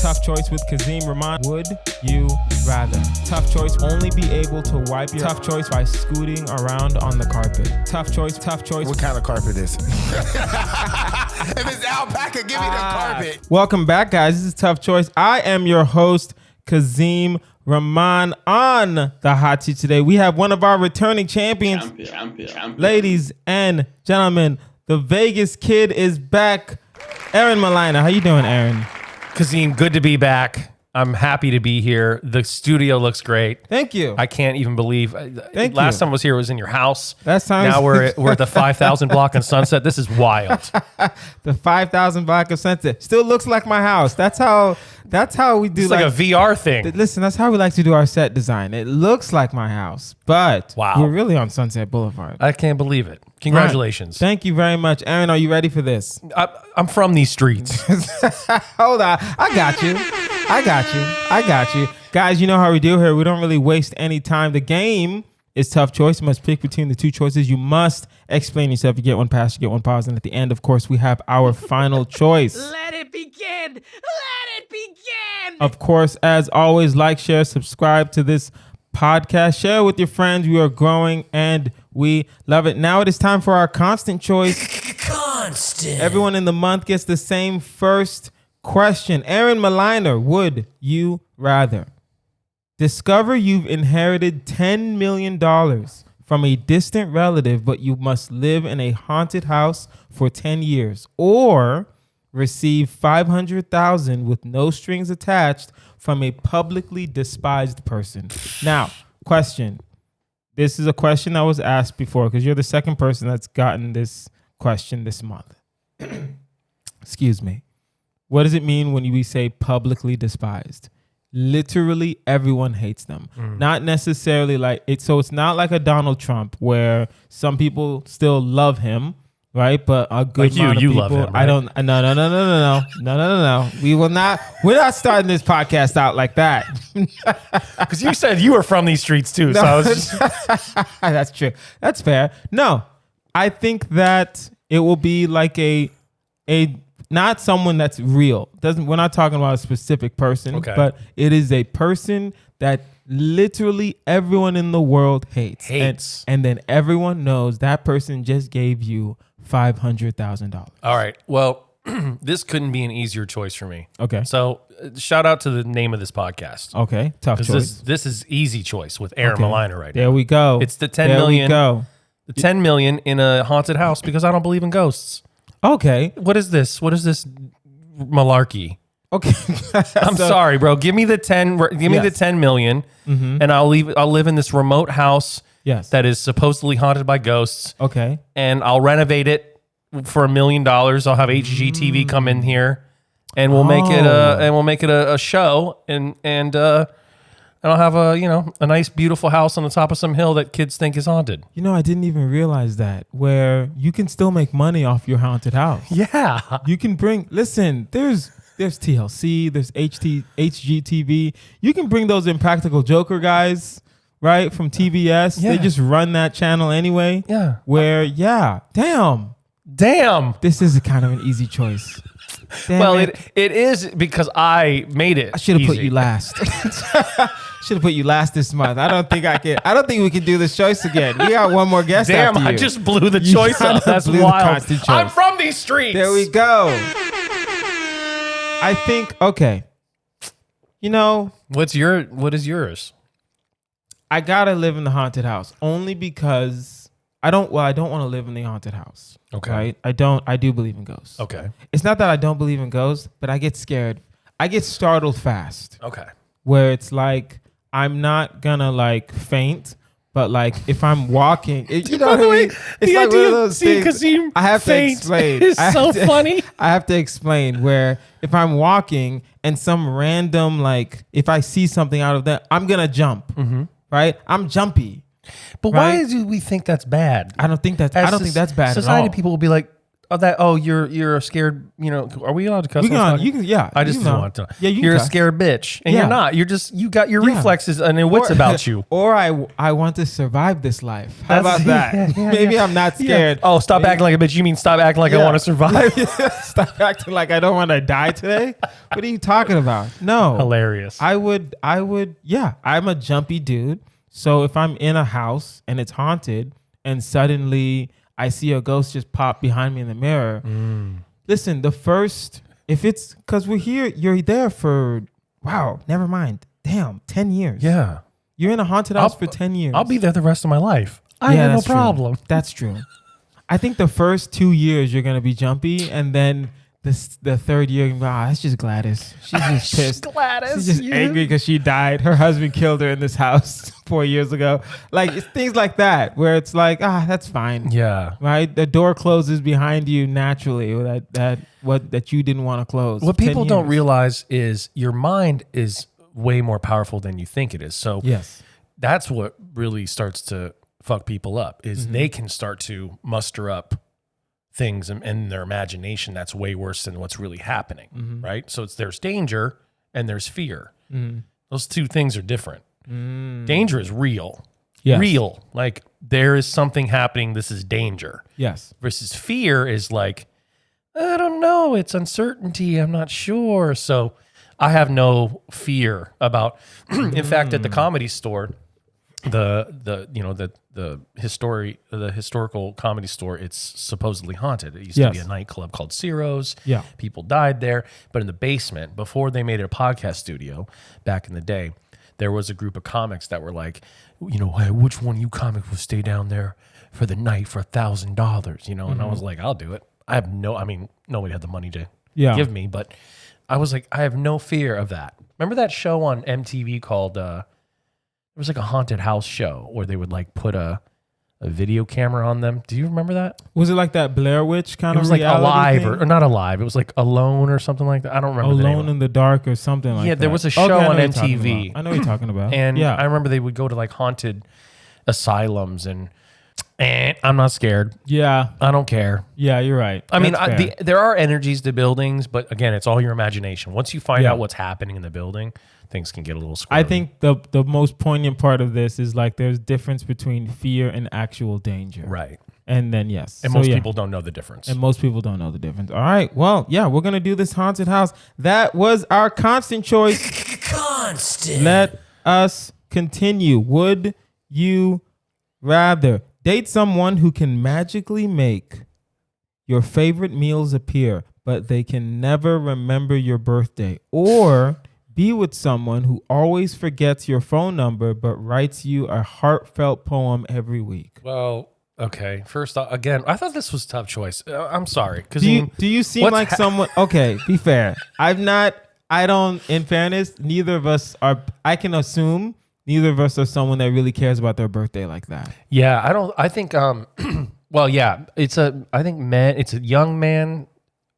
Tough choice with Kazeem, Rahman. Would you rather? Tough choice, only be able to wipe your tough choice by scooting around on the carpet. Tough choice. What kind of carpet is it? If it's alpaca, give me the carpet. Welcome back, guys. This is Tough Choice. I am your host, Kazeem. Rahman. On the hot seat today, we have one of our returning champions. Champion. Ladies and gentlemen, the Vegas Kid is back. Mliner. How you doing, Aaron? Kazeem, good to be back. I'm happy to be here. The studio looks great. Thank you. I can't even believe. Last time I was here was in your house. Last time. Now we're at the 5,000 block on Sunset. This is wild. The 5,000 block of Sunset still looks like my house. That's how we do. It's like a VR thing. Listen, that's how we like to do our set design. It looks like my house, but we're really on Sunset Boulevard. I can't believe it. Congratulations. Right. Thank you very much, Aaron. Are you ready for this? I'm from these streets. Hold on. I got you. Guys, you know how we do here. We don't really waste any time. The game is Tough Choice. You must pick between the two choices. You must explain yourself. You get one pass, you get one pause. And at the end, of course, we have our final choice. Let it begin. Of course, as always, like, share, subscribe to this podcast. Share with your friends. We are growing and we love it. Now it is time for our constant choice. Everyone in the month gets the same first question. Aaron Mliner, would you rather discover you've inherited $10 million from a distant relative, but you must live in a haunted house for 10 years, or receive $500,000 with no strings attached from a publicly despised person? Now, question. This is a question that was asked before because you're the second person that's gotten this question this month. Excuse me. What does it mean when we say publicly despised? Literally everyone hates them. Not necessarily like it. So it's not like a Donald Trump where some people still love him, right? But a good amount of people, love him, right? I don't. No. We're not starting this podcast out like that. Because you said you were from these streets too. So I was just... That's true. That's fair. No, I think that it will be like a not someone that's real. We're not talking about a specific person, but it is a person that literally everyone in the world hates. And then everyone knows that person just gave you $500,000. All right. Well, this couldn't be an easier choice for me. Okay. So shout out to the name of this podcast. Okay. Tough choice. This is easy choice with Aaron Mliner right now. There we go. It's the 10 million. The 10 million in a haunted house because I don't believe in ghosts. Okay. What is this malarkey? Okay. I'm sorry, bro. Give me the 10 me the 10 million and I'll live in this remote house that is supposedly haunted by ghosts. Okay. And I'll renovate it for $1 million. I'll have HGTV come in here and we'll make it a show and I'll have a nice beautiful house on the top of some hill that kids think is haunted. You know, I didn't even realize that, where you can still make money off your haunted house. Yeah. You can listen, there's TLC, there's HGTV. You can bring those Impractical Joker guys, right, from TBS. Yeah. They just run that channel anyway. Yeah. Where, damn. This is a kind of an easy choice. Damn it is because I made it. I should have put you last. Should have put you last this month. I don't think we can do this choice again. We got one more guest. Damn, after you. I just blew the choice up. That's wild. I'm from these streets. There we go. I think, okay. What is yours? I gotta live in the haunted house only because I don't want to live in the haunted house. Okay. Right? I do believe in ghosts. Okay. It's not that I don't believe in ghosts, but I get scared. I get startled fast. Okay. Where it's like, I'm not gonna like faint, but like if I'm walking, you know what I mean? It's like one of those things. Kazeem I have to explain. It's so funny. I have to explain where if I'm walking and some random, like if I see something out of that, I'm gonna jump. Right? I'm jumpy. But why do we think that's bad? I don't think that's bad. Society at all. people will be like, you're a scared, are we allowed to cuss? You can, yeah. I just didn't want to. Yeah, you're a scared bitch. And you're not. You're just, you got your reflexes and your wits about you. Or I want to survive this life. How about that? Maybe I'm not scared. Oh, stop acting like a bitch. You mean stop acting like I want to survive? Stop acting like I don't want to die today. What are you talking about? No. Hilarious. I would, yeah. I'm a jumpy dude. So if I'm in a house and it's haunted and suddenly I see a ghost just pop behind me in the mirror. Listen, if it's because you're there for, wow, never mind. Damn, 10 years. Yeah. You're in a haunted house for 10 years. I'll be there the rest of my life. I have no problem. That's true. I think the first 2 years you're going to be jumpy, and then the third year, that's just Gladys. She's just pissed. Gladys. She's just angry because she died. Her husband killed her in this house 4 years ago. Like, it's things like that where it's like, that's fine. Yeah. Right? The door closes behind you naturally. That you didn't want to close. What people don't realize is your mind is way more powerful than you think it is. So yes, that's what really starts to fuck people up is they can start to muster up things in their imagination that's way worse than what's really happening, right? So there's danger and there's fear. Those two things are different. Danger is real. Yes. Real. Like there is something happening. This is danger. Yes. Versus fear is like, I don't know. It's uncertainty. I'm not sure. So I have no fear about, in fact, at the Comedy Store, the historical Comedy Store, it's supposedly haunted. It used to be a nightclub called Ciro's. Yeah. People died there. But in the basement, before they made it a podcast studio back in the day, there was a group of comics that were like, hey, which one of you comics will stay down there for the night for $1,000? And I was like, I'll do it. Nobody had the money to give me, but I was like, I have no fear of that. Remember that show on MTV called, it was like a haunted house show where they would like put a video camera on them. Do you remember that? Was it like that Blair Witch kind of? It was like Alive or not Alive. It was like Alone or something like that. I don't remember. Alone in the Dark or something like that. Yeah, there was a show on MTV. I know what you're talking about. And I remember they would go to like haunted asylums and I'm not scared. Yeah. I don't care. Yeah, you're right. I mean, there are energies to buildings, but again, it's all your imagination. Once you find out what's happening in the building, things can get a little squirrely. I think the most poignant part of this is like there's difference between fear and actual danger. Right. And then, yes. And most people don't know the difference. And most people don't know the difference. All right. Well, yeah, we're going to do this haunted house. That was our constant choice. Constant. Let us continue. Would you rather date someone who can magically make your favorite meals appear, but they can never remember your birthday, or be with someone who always forgets your phone number, but writes you a heartfelt poem every week? Well, okay. First, again, I thought this was a tough choice. I'm sorry. Do you seem like someone, okay, be fair. In fairness, neither of us are, I can assume neither of us are someone that really cares about their birthday like that. Yeah, I think, well, yeah, it's a young man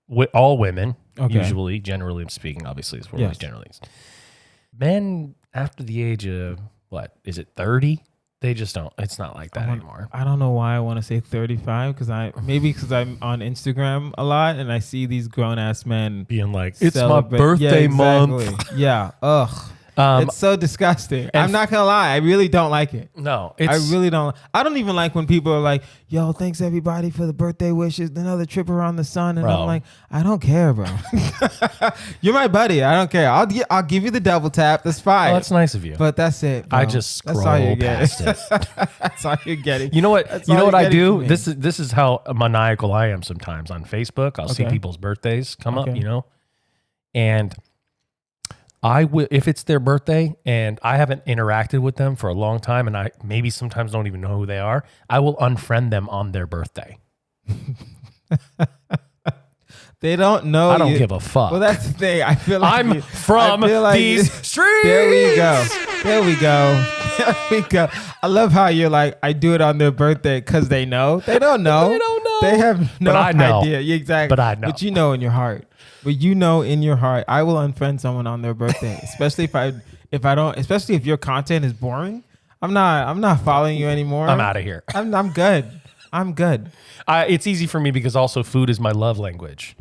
with all women, usually, generally speaking, obviously, it's always generally. Men after the age of, what, is it 30? They just don't, it's not like that anymore. I don't know why I want to say 35, because I'm on Instagram a lot and I see these grown ass men being like, it's my birthday month. Yeah, ugh. It's so disgusting. I'm not gonna lie, I really don't like it. No, I really don't. I don't even like when people are like, "Yo, thanks everybody for the birthday wishes. Another trip around the sun," and I'm like, I don't care, bro. You're my buddy. I don't care. I'll give you the double tap. That's fine. Well, that's nice of you. But that's it, bro. I just scroll past it. That's all you're getting. You know what? You know what I do? This is how maniacal I am sometimes on Facebook. I'll see people's birthdays come up, and I will, if it's their birthday and I haven't interacted with them for a long time and I maybe sometimes don't even know who they are, I will unfriend them on their birthday. They don't know. I don't give a fuck. Well, that's the thing. I feel like I'm from these streets. There we go. There we go. There we go. I love how you're like, I do it on their birthday because they know. They don't know. They don't know. They have no idea. Exactly. But I know. But you know in your heart. But you know in your heart, I will unfriend someone on their birthday, especially if I don't, especially if your content is boring. I'm not following you anymore. I'm out of here. I'm good. I'm good. It's easy for me because also food is my love language.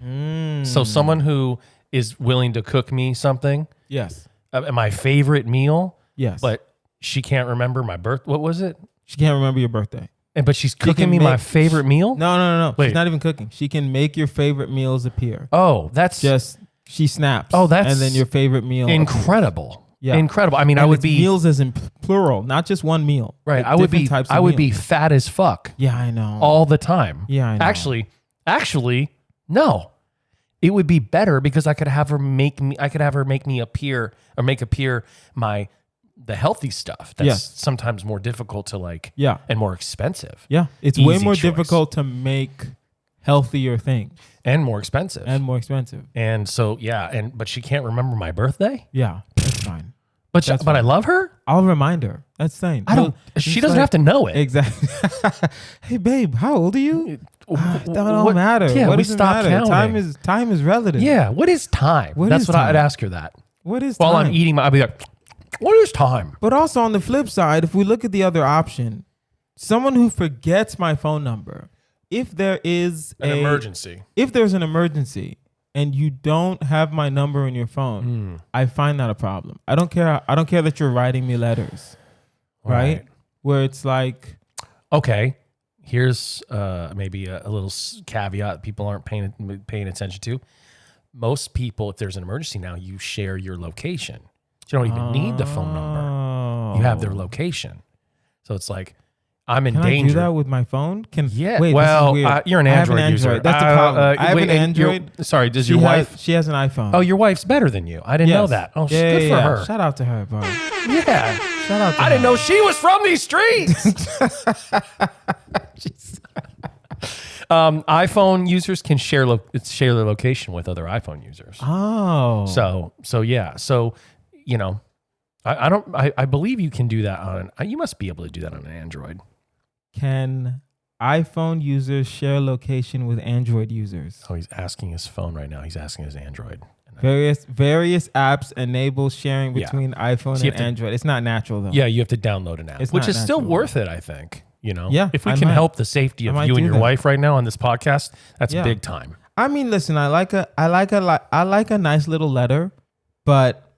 So someone who is willing to cook me something, Yes. My favorite meal, Yes. but she can't remember my birth. What was it? She can't remember your birthday. But she's cooking can me my make- favorite meal? No. Wait. She's not even cooking. She can make your favorite meals appear. Oh, that's Just she snaps. Oh, that's and then your favorite meal. appears. incredible. Yeah. Incredible. I mean, And I would it's be meals as in plural, not just one meal. right. Like I would be different types of I would be meals. fat as fuck Yeah, I know. all the time. Yeah, I know. Actually, no. It would be better because I could have her make me appear the healthy stuff. That's Yes. sometimes more difficult to like. Yeah. And more expensive. Yeah, it's way Easy more choice. difficult to make healthier things And more expensive. and more expensive. And so but she can't remember my birthday. Yeah, that's fine. But That's I fine. love her. I'll remind her. That's fine. I don't. She doesn't have to know it. Exactly. Hey, babe, how old are you? That don't What- matter. Yeah, What we does it stopped matter? counting. Time is relative. Yeah. What is time? What That's is what I'd time? ask her that. What is While time? I'm eating, I'd be like, "What is time?" But also on the flip side, if we look at the other option, someone who forgets my phone number, if there is if there's an emergency and you don't have my number in your phone, I find that a problem. I don't care that you're writing me letters, right? Where it's like, Okay, here's maybe a little caveat people aren't paying attention to. Most people, if there's an emergency now, you share your location. You don't even need the phone number. You have their location. So it's like, I'm in Can danger. I do that with my phone? Yeah. Wait, well, this is weird. you're an I have Android user. That's the problem. I have an and Android. Sorry, does your wife? She has an iPhone. Oh, your wife's better than you. I didn't know Yes. that. Oh, Yeah, good for yeah. her. Shout out to her, bro. Yeah. Shout out to her. I didn't know she was from these streets. iPhone users can share their location with other iPhone users. Oh. So yeah. So, you know, I believe you can do that you must be able to do that on an Android. Can iPhone users share location with Android users? Oh, he's asking his phone right now. He's asking his Android. Various apps enable sharing between iPhone So you and have to- Android. It's not natural though. Yeah, you have to download an app, It's which not is still natural. worth it, I think. You know, Yeah, if we I can might. help the safety of I might you and do your that. wife right now on this podcast, that's Yeah. big time. I mean, listen, I like a nice little letter, but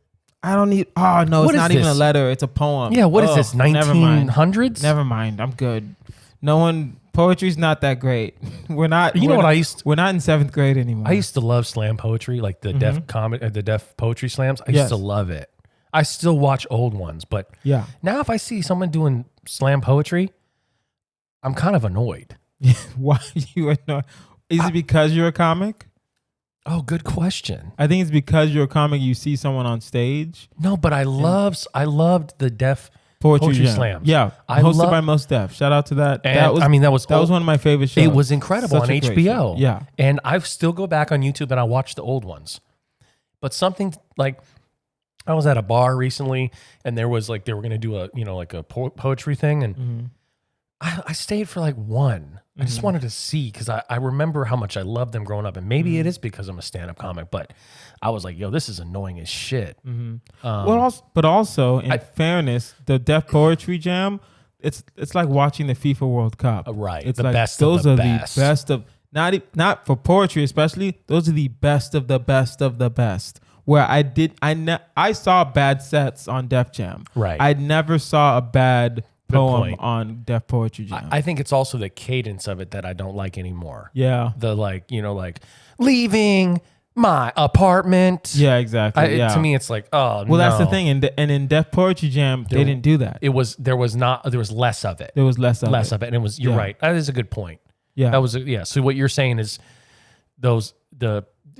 I don't need. Oh no, What it's is not even a this? letter. It's a poem. Yeah, what is Ugh, this? Never mind. 1900s? Never mind. I'm good. Poetry's not that great. We're not. You know we're what not- I used? We're not in 7th grade anymore. I used to love slam poetry, like the the deaf poetry slams. I Yes. used to love it. I still watch old ones, but Yeah. now if I see someone doing slam poetry, I'm kind of annoyed. Why you are not? Is it because you're a comic? Oh, good question. I think it's because you're a comic. You see someone on stage. No, but I loved the deaf Poetry Jam. slams. Yeah, I hosted love- by Most Def. Shout out to that. And that was that was one of my favorite shows. It was incredible Such on a great HBO. show. Yeah. And I still go back on YouTube and I watch the old ones. But something like I was at a bar recently and there was like they were going to do a poetry thing and I stayed for like one. I just wanted to see because I remember how much I loved them growing up and maybe it is because I'm a stand-up comic, but I was like, yo, this is annoying as shit. But also, in fairness, the Deaf Poetry Jam, it's like watching the FIFA World Cup. Right. It's The like best of those the are best. the best of not for poetry especially. Those are the best of the best of the best. Where I saw bad sets on Def Jam. Right. I never saw a bad poem point. on Def Poetry Jam. I think it's also the cadence of it that I don't like anymore. Yeah. The like leaving my apartment. Yeah, exactly. To me, it's like, oh, well, that's the thing. And in Def Poetry Jam, they didn't do that. There was less of it. There was less of it. And it was, you're Yeah. right. That is a good point. Yeah. That was, So what you're saying is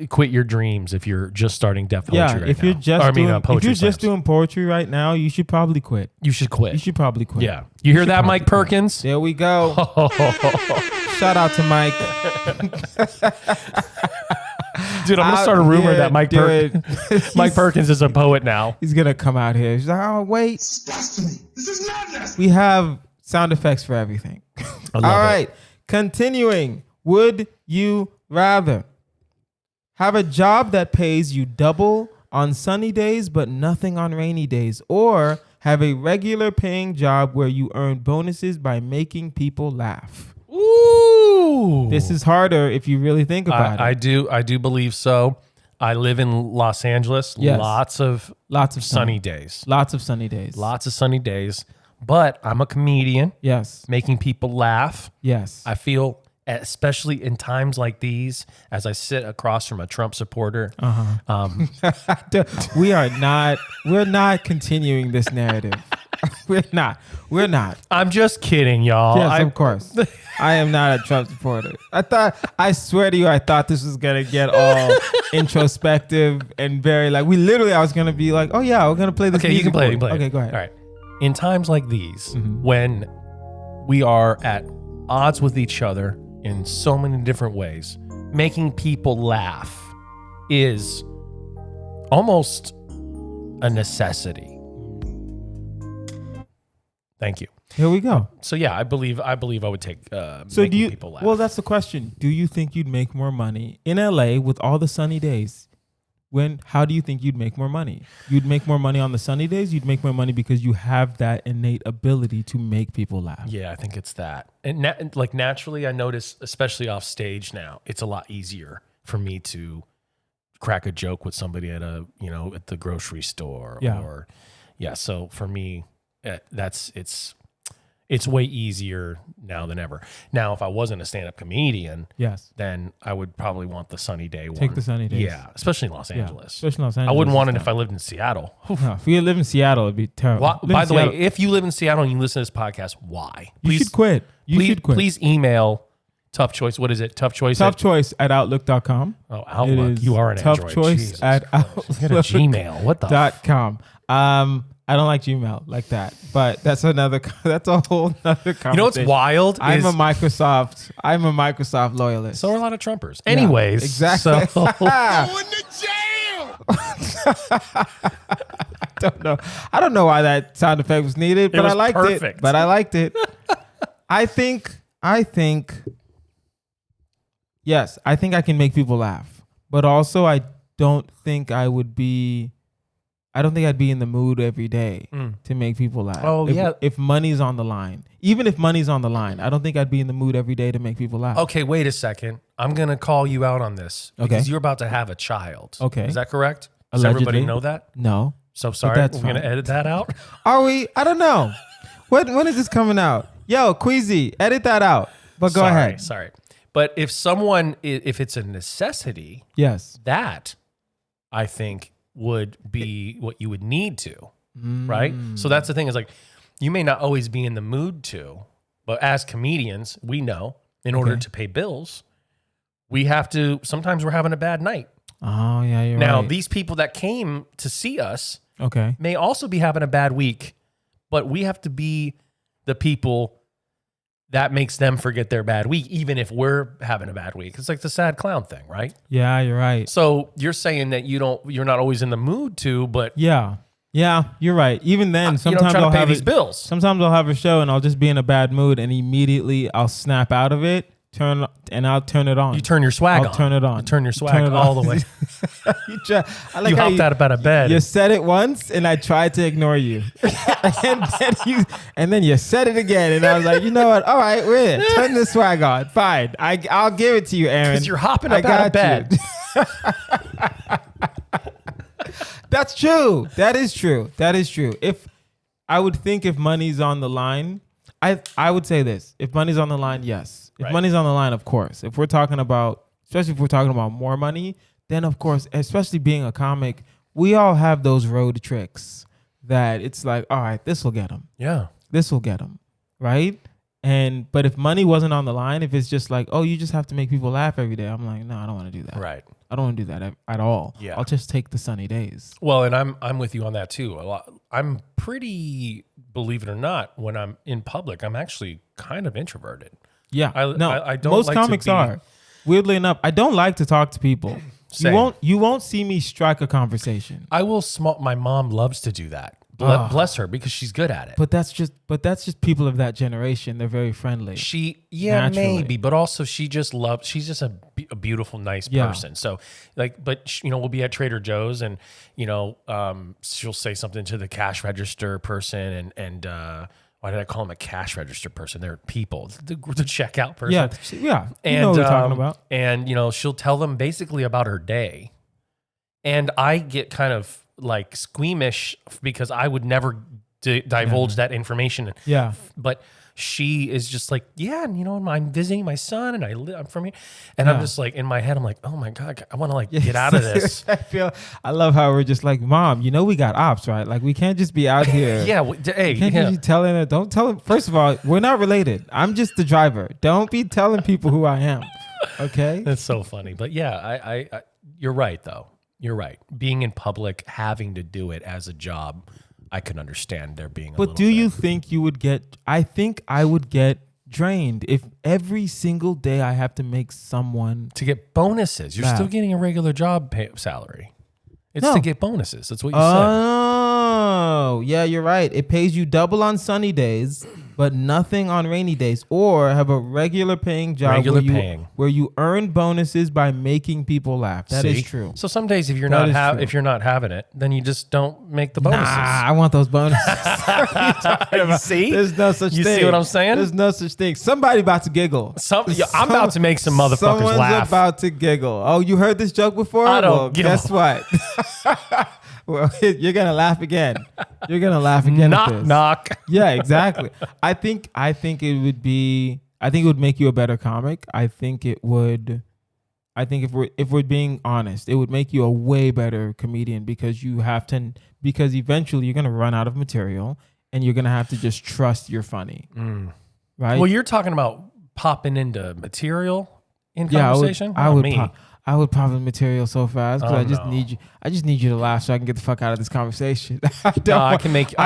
quit your dreams if you're just starting Def Poetry right if now. you're just doing, poetry if you're just slams. doing poetry right now, you should probably quit. You should quit. You should probably quit. Yeah. You hear should that, probably Mike quit. Perkins? There we go. Shout out to Mike. Dude, I'm going to start a rumor Yeah, that Mike Perkins is a poet now. He's gonna come out here. He's like, oh wait, Blasphemy. This is madness. we have sound effects for everything. I love All it. right, continuing. Would you rather have a job that pays you double on sunny days but nothing on rainy days, or have a regular paying job where you earn bonuses by making people laugh? Ooh. This is harder if you really think about it. I do believe so. I live in Los Angeles. Yes. Lots of sunny days. Lots of sunny days. Lots of sunny days. But I'm a comedian. Yes. Making people laugh. Yes. I feel, especially in times like these, as I sit across from a Trump supporter. We're not continuing this narrative. We're not. I'm just kidding, y'all. Yes, of course. I am not a Trump supporter. I swear to you, I thought this was going to get all introspective and very I was going to be like, oh yeah, we're going to play this. Okay, you can play it. Okay, go ahead. All right. In times like these, when we are at odds with each other in so many different ways, making people laugh is almost a necessity. Thank you. Here we go. So yeah, I believe I would take So making people laugh. Well, that's the question. Do you think you'd make more money in LA with all the sunny days? How do you think you'd make more money? You'd make more money on the sunny days? You'd make more money because you have that innate ability to make people laugh. Yeah, I think it's that. And naturally, I notice, especially off stage now, it's a lot easier for me to crack a joke with somebody at the grocery store. So for me, it's way easier now than ever. Now, if I wasn't a stand-up comedian, then I would probably want the sunny day one. Take the sunny days. Yeah, especially in Los Angeles. Especially in Los Angeles. I wouldn't want it if I lived in Seattle. No, if you live in Seattle, it'd be terrible. By the way, if you live in Seattle and you listen to this podcast, why? You should quit. Please email Tough Choice. What is it? Tough Choice? ToughChoice@outlook.com. Oh, Outlook. You are an Android. Gmail. What the? .com. I don't like Gmail like that, but that's a whole nother conversation. You know what's wild? I'm a Microsoft loyalist. So are a lot of Trumpers. Anyways, exactly. So, Going to jail. I don't know why that sound effect was needed, but I liked perfect. it. But I liked it. I think, yes, I think I can make people laugh, but also I don't think I'd be in the mood every day to make people laugh. Oh, if money's on the line, even if money's on the line, I don't think I'd be in the mood every day to make people laugh. Okay, wait a second. I'm going to call you out on this because you're about to have a child. Okay. Is that correct? Does Allegedly. everybody know that? No. So sorry. We're that's going to fine. edit that out. Are we? I don't know. When is this coming out? Yo, Queezy, edit that out. But go ahead. Sorry. But if it's a necessity, Yes. that I think would be what you would need to, right? So that's the thing is you may not always be in the mood to, but as comedians, we know in order to pay bills, sometimes we're having a bad night. Oh, yeah, you're Now, right. these people that came to see us Okay. may also be having a bad week, but we have to be the people that makes them forget their bad week, even if we're having a bad week. It's like the sad clown thing, right? Yeah, you're right. So you're saying that you're not always in the mood to, but Yeah, you're right. Even then, sometimes try to I'll pay have these bills. Sometimes I'll have a show and I'll just be in a bad mood, and immediately I'll snap out of it. I'll turn it on. You turn your swag on. I'll turn it on. You turn your swag all the way. I like You how hopped out of bed. You said it once, and I tried to ignore you, and then you said it again, and I was like, you know what? All right, we're in. Turn the swag on. Fine, I'll give it to you, Aaron. Because you're hopping up out of bed. That's true. That is true. If money's on the line, I would say this. If money's on the line, yes. If money's on the line, of course. If we're talking about, especially if we're talking about more money, then of course, especially being a comic, we all have those road tricks that it's like, all right, this will get them. Yeah. This will get them, right? But if money wasn't on the line, if it's just like, oh, you just have to make people laugh every day, I'm like, no, I don't want to do that. Right. I don't want to do that at all. Yeah. I'll just take the sunny days. Well, and I'm with you on that too. I'm pretty, believe it or not, when I'm in public, I'm actually kind of introverted. Yeah. I don't most like to comics be- are. Weirdly enough, I don't like to talk to people. Same. You won't see me strike a conversation. I will my mom loves to do that. Bless her, because she's good at it. But that's just people of that generation. They're very friendly. Naturally. Maybe, but also she's just a beautiful, nice person. So we'll be at Trader Joe's and, she'll say something to the cash register person and why did I call them a cash register person? They're people, the checkout person. Yeah. And You know what we're talking about. And she'll tell them basically about her day, and I get kind of like squeamish because I would never divulge that information. Yeah. But she is just like, yeah, and I'm visiting my son, and I'm from here, and I'm just like in my head, I'm like, oh my god, I want to like get out of this. I love how we're just like, Mom, we got ops, right? Like we can't just be out here. Can't just be telling her. Don't tell him. First of all, we're not related. I'm just the driver. Don't be telling people who I am. Okay. That's so funny, but yeah, I you're right though. You're right. Being in public, having to do it as a job, I can understand there being. But do you think you would get? I think I would get drained if every single day I have to make someone to get bonuses. You're still getting a regular job salary. It's to get bonuses. That's what you said. Oh, yeah, you're right. It pays you double on sunny days, but nothing on rainy days. Or have a regular paying job where you earn bonuses by making people laugh. That is true. So some days if you're not having it, then you just don't make the bonuses. Nah, I want those bonuses. You see? There's no such thing. You see what I'm saying? There's no such thing. Somebody about to giggle. I'm about to make some motherfuckers Someone's laugh. About to giggle. Oh, you heard this joke before? I don't guess what? Well, you're gonna laugh again. You're gonna laugh again. Knock. Yeah, exactly. I think it would be. I think it would make you a better comic. I think it would. I think if we're being honest, it would make you a way better comedian because eventually you're gonna run out of material and you're gonna have to just trust you're funny. Right. Well, you're talking about popping into material in conversation. I would pop in material so fast because I just need you to laugh so I can get the fuck out of this conversation. I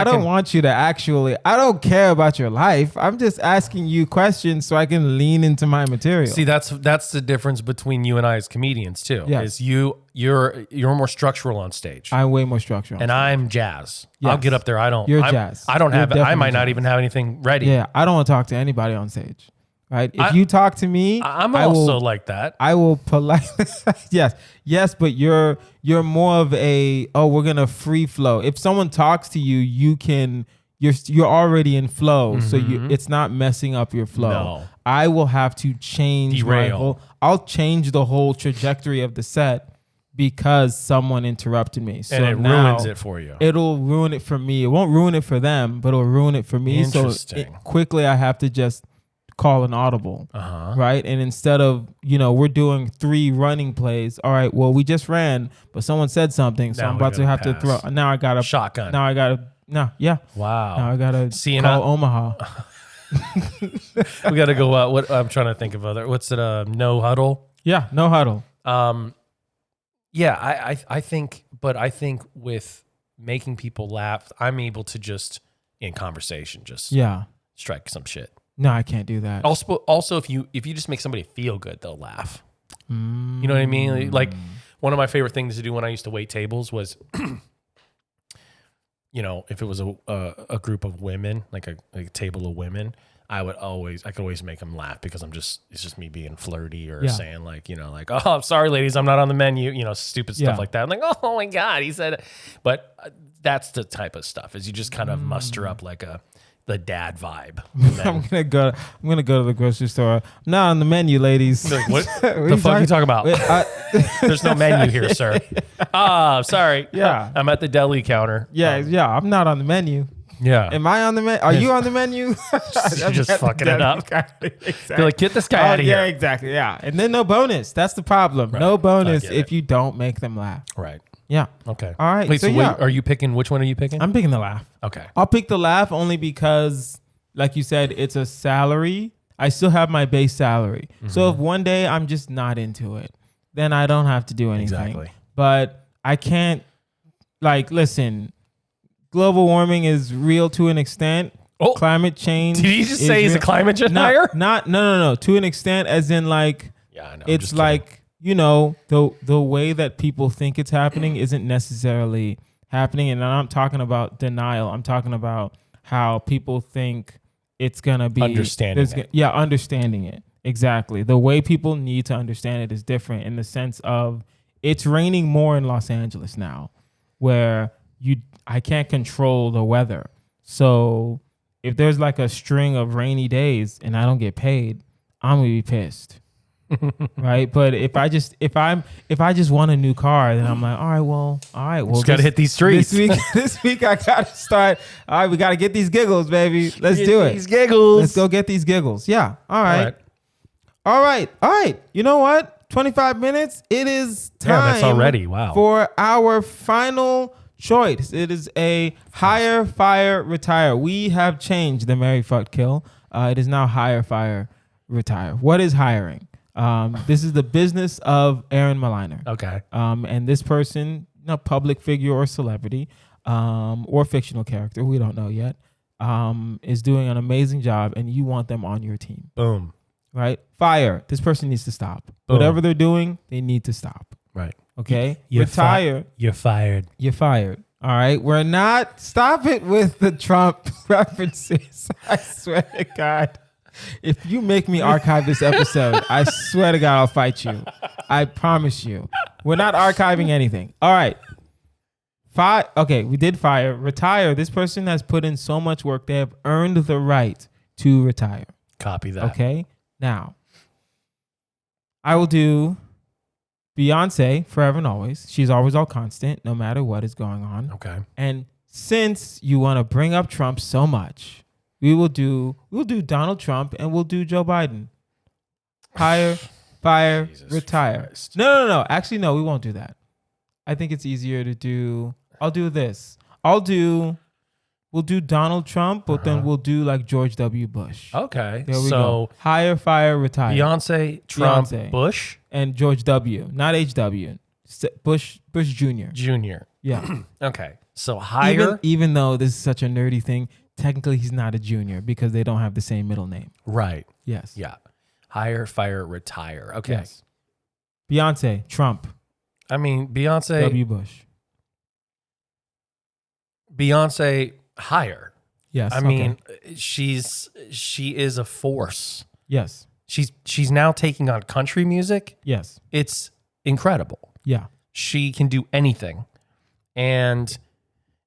don't want you to actually. I don't care about your life. I'm just asking you questions so I can lean into my material. See, that's the difference between you and I as comedians too. Yes. Is you're more structural on stage. I'm way more structural. And I'm jazz. Yes. I'll get up there. You're jazz. I might not even have anything ready. Yeah, I don't want to talk to anybody on stage. Right. If you talk to me, I'm also like that. I will politely. yes, but you're more of a we're gonna free flow. If someone talks to you, you're already in flow, so it's not messing up your flow. No. I will have to change I'll change the whole trajectory of the set because someone interrupted me. So and it ruins it for you. It'll ruin it for me. It won't ruin it for them, but it'll ruin it for me. Interesting. So quickly, I have to just call an audible, right? And instead of, we're doing 3 running plays. All right, well, we just ran, but someone said something, so I'm about to have to throw. Now I got a shotgun. Now I got to, Wow. Now I got to call Omaha. We got to go, what I'm trying to think of what's it, no huddle? Yeah, no huddle. Yeah, I think with making people laugh, I'm able to just, in conversation, just strike some shit. No, I can't do that. Also, if you just make somebody feel good, they'll laugh. You know what I mean? Like one of my favorite things to do when I used to wait tables was, if it was a group of women, like a table of women, I could always make them laugh because it's just me being flirty or saying like, oh, I'm sorry, ladies, I'm not on the menu, stupid stuff like that. I'm like, oh my God, he said it. But that's the type of stuff is you just kind of muster up like the dad vibe. I'm gonna go to the grocery store. I'm not on the menu, ladies. Like, what the fuck are you talking about? There's no menu here, sir. Sorry. Yeah. I'm at the deli counter. Yeah, I'm not on the menu. Yeah. Am I on the menu? Are you on the menu? You're just fucking it up. Exactly. You're like, get this guy out of here. Yeah, exactly. Yeah. And then no bonus. That's the problem. Right. No bonus if you don't make them laugh. Right. Yeah. Okay. All right. Wait, are you picking, which one are you picking? I'm picking the laugh. Okay. I'll pick the laugh only because, like you said, it's a salary. I still have my base salary. So if one day I'm just not into it, then I don't have to do anything. Exactly. But I can't, listen, global warming is real to an extent. Oh, climate change. Did you just say he's a climate denier? No. To an extent, as in I know. It's like, the way that people think it's happening isn't necessarily happening. And I'm not talking about denial. I'm talking about how people think it's going to be. Understanding it. Understanding it. Exactly. The way people need to understand it is different in the sense of it's raining more in Los Angeles now where I can't control the weather. So if there's like a string of rainy days and I don't get paid, I'm gonna be pissed. Right. But if I just want a new car, then I'm like, all right, well, Just gotta hit these streets. This week I gotta start. All right, we gotta get these giggles, baby. Let's do it. These giggles. Let's go get these giggles. Yeah. All right. You know what? 25 minutes. It is time. Yeah, that's already. Wow. For our final choice. It is a hire, fire, retire. We have changed the Marry, Fuck, Kill. It is now hire, fire, retire. What is hiring? This is the business of Aaron Mliner. Okay. And this person, public figure or celebrity, or fictional character, we don't know yet, is doing an amazing job, and you want them on your team. Boom. Right? Fire. This person needs to stop. Boom. Whatever they're doing, they need to stop. Right. Okay? You're Retire. You're fired. You're fired. All right? We're not... Stop it with the Trump references. I swear to God. If you make me archive this episode, I swear to God, I'll fight you. I promise you. We're not archiving anything. All right. Okay, we did fire. Retire. This person has put in so much work. They have earned the right to retire. Copy that. Okay? Now, I will do Beyonce forever and always. She's always all constant, no matter what is going on. Okay. And since you want to bring up Trump so much, we'll do Donald Trump and we'll do Joe Biden. Hire, fire, Jesus retire. Christ. No. Actually, no, we won't do that. I think it's easier to do. I'll do this. We'll do Donald Trump, but then we'll do like George W. Bush. Okay. There we so go. Hire, fire, retire. Beyonce, Trump, Beyonce. Bush, and George W. Not H.W. Bush Jr. Jr. Yeah. Okay. So hire. Even though this is such a nerdy thing, technically he's not a junior because they don't have the same middle name. Right. Yes. Yeah. Hire, fire, retire. Okay. Yes. Beyonce, Trump, I mean, Beyonce. W. Bush. Beyonce, hire. Yes. I mean, she is a force. Yes. She's now taking on country music. Yes. It's incredible. Yeah. She can do anything. And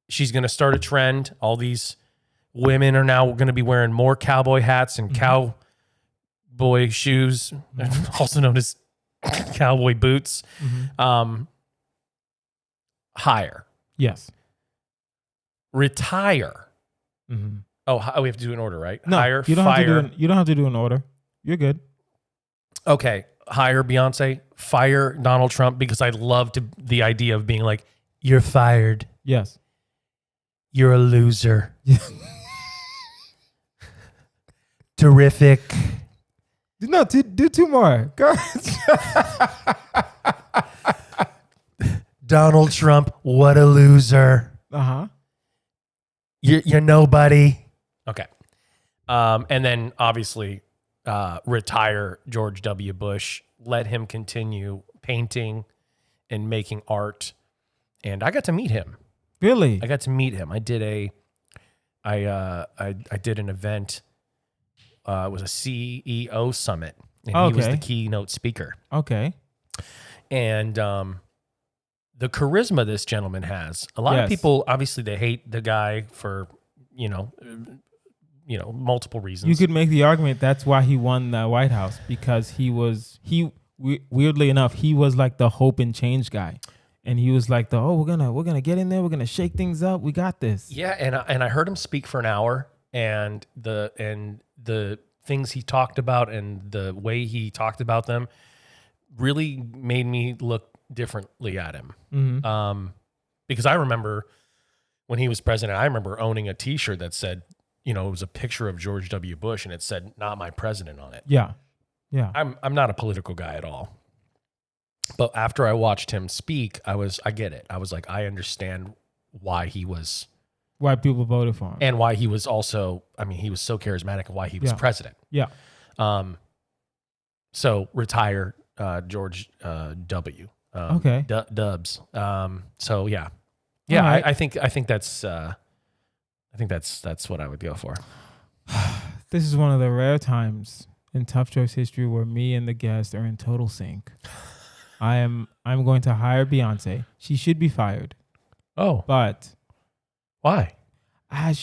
she's going to start a trend. All these women are now going to be wearing more cowboy hats and cowboy shoes, also known as cowboy boots. Hire. Yes. Retire. Oh, we have to do an order, right? No, hire, you don't fire. you don't have to do an order. You're good. Okay, hire Beyonce, fire Donald Trump, because I love the idea of being like, you're fired. Yes. You're a loser. Terrific. No, do two more. Go. Donald Trump, what a loser. Uh-huh. You're nobody. Okay. And then obviously retire George W. Bush. Let him continue painting and making art. And I got to meet him. Really? I got to meet him. I did an event. It was a CEO summit, and he was the keynote speaker. Okay. And the charisma this gentleman has. A lot of people, obviously, they hate the guy for multiple reasons. You could make the argument that's why he won the White House, because weirdly enough, he was like the hope and change guy. And he was like, we're gonna get in there, we're gonna shake things up, we got this. Yeah, and I heard him speak for an hour, and the things he talked about and the way he talked about them really made me look differently at him. Because I remember when he was president, I remember owning a T-shirt that said, it was a picture of George W. Bush, and it said "Not my president" on it. Yeah, yeah. I'm not a political guy at all. But after I watched him speak, I get it. I was like, I understand why people voted for him. And why he was also, he was so charismatic, and why he was president. Yeah. So retire George W. Okay. Dubs. So yeah. All right. I think that's what I would go for. This is one of the rare times in Tough Choice history where me and the guest are in total sync. I'm going to hire Beyonce. She should be fired. Oh, But why? I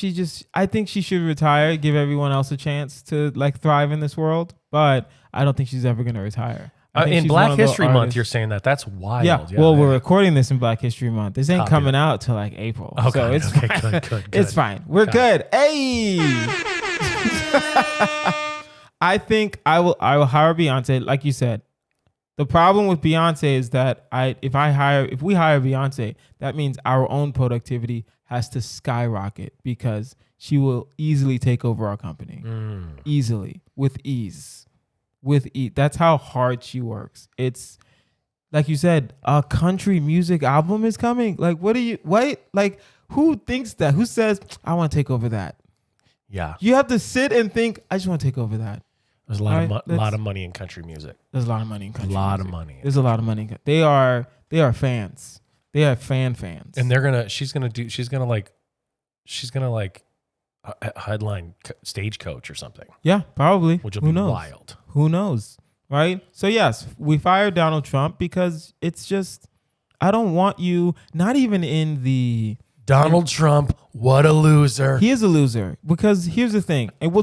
think she should retire, give everyone else a chance to like thrive in this world. But I don't think she's ever gonna retire. In Black History Month, you're saying that? That's wild. Yeah. Well, we're recording this in Black History Month. This ain't coming out till like April. Oh, so it's fine. Good. It's fine. We're good. Hey. I think I will hire Beyonce, like you said. The problem with Beyonce is that if we hire Beyonce, that means our own productivity has to skyrocket because she will easily take over our company. Easily, with ease. That's how hard she works. It's like you said, a country music album is coming. Like, like who thinks that? Who says, I want to take over that? Yeah. You have to sit and think, I just want to take over that. There's a lot of money in country music. There's a lot of money in country music. A lot of money. There's a lot of money. They are fans. They are fans. And she's gonna headline Stagecoach or something. Yeah, probably. Which will be wild. Who knows? Right? So yes, we fired Donald Trump because it's just, I don't want you, not even in the... Donald Trump, what a loser. He is a loser because here's the thing, and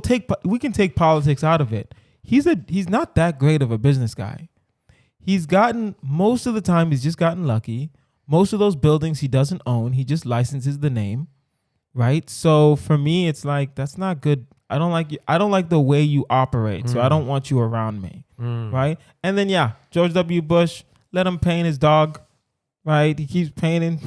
we can take politics out of it. He's not that great of a business guy. Most of the time he's just gotten lucky. Most of those buildings he doesn't own. He just licenses the name, right? So for me, it's like, that's not good. I don't like the way you operate. So I don't want you around me, right? And then George W. Bush, let him paint his dog. Right, he keeps painting.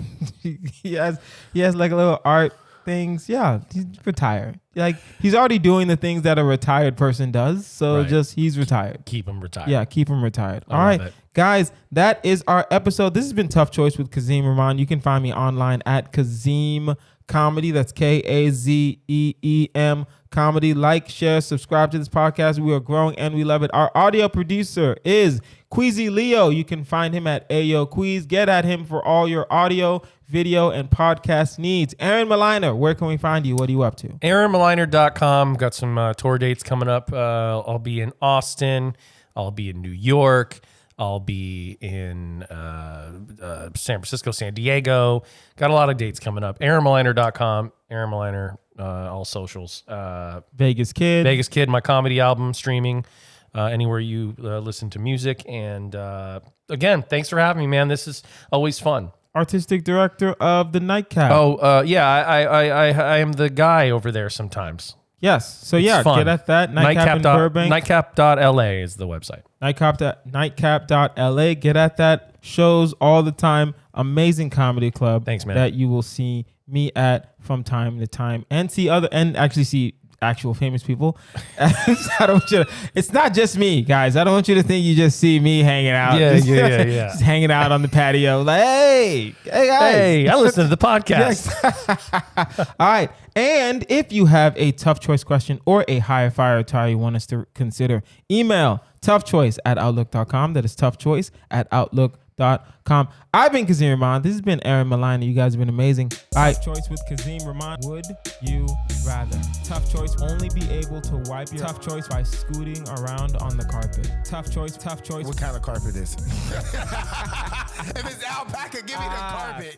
he has like a little art things. Yeah, he's retired. Like he's already doing the things that a retired person does. So he's retired. Keep him retired. Yeah, keep him retired. All right, guys, that is our episode. This has been Tough Choice with Kazeem Rahman. You can find me online at Kazeem Comedy. That's KAZEEM Comedy. Like, share, subscribe to this podcast. We are growing and we love it. Our audio producer is QueezyLeo. You can find him at Ayo Queez. Get at him for all your audio, video, and podcast needs. Aaron Mliner, where can we find you? What are you up to? AaronMliner.com. Got some tour dates coming up. I'll be in Austin. I'll be in New York. I'll be in San Francisco, San Diego. Got a lot of dates coming up. AaronMliner.com. Aaron Mliner, all socials. Vegas Kid, my comedy album streaming. Anywhere you listen to music. And again, thanks for having me, man. This is always fun. Artistic director of the Nightcap. I am the guy over there sometimes. Yes. So get at that. Nightcap in Burbank. Nightcap.la is the website. Nightcap.la. Get at that. Shows all the time. Amazing comedy club. Thanks, man. That you will see me at from time to time and see actual famous people. It's not just me, guys. I don't want you to think you just see me hanging out. Yeah. Just hanging out on the patio. Like, hey guys. Hey, I listen to the podcast. All right. And if you have a tough choice question or a higher fire tire you want us to consider, email toughchoice@outlook.com. That is toughchoice@outlook.com. I've been Kazeem Rahman. This has been Aaron Mliner. You guys have been amazing. All right, choice with Kazeem Rahman. Would you rather? Tough choice. Only be able to wipe your tough choice by scooting around on the carpet. Tough choice. What kind of carpet is it? If it's alpaca, give me the carpet.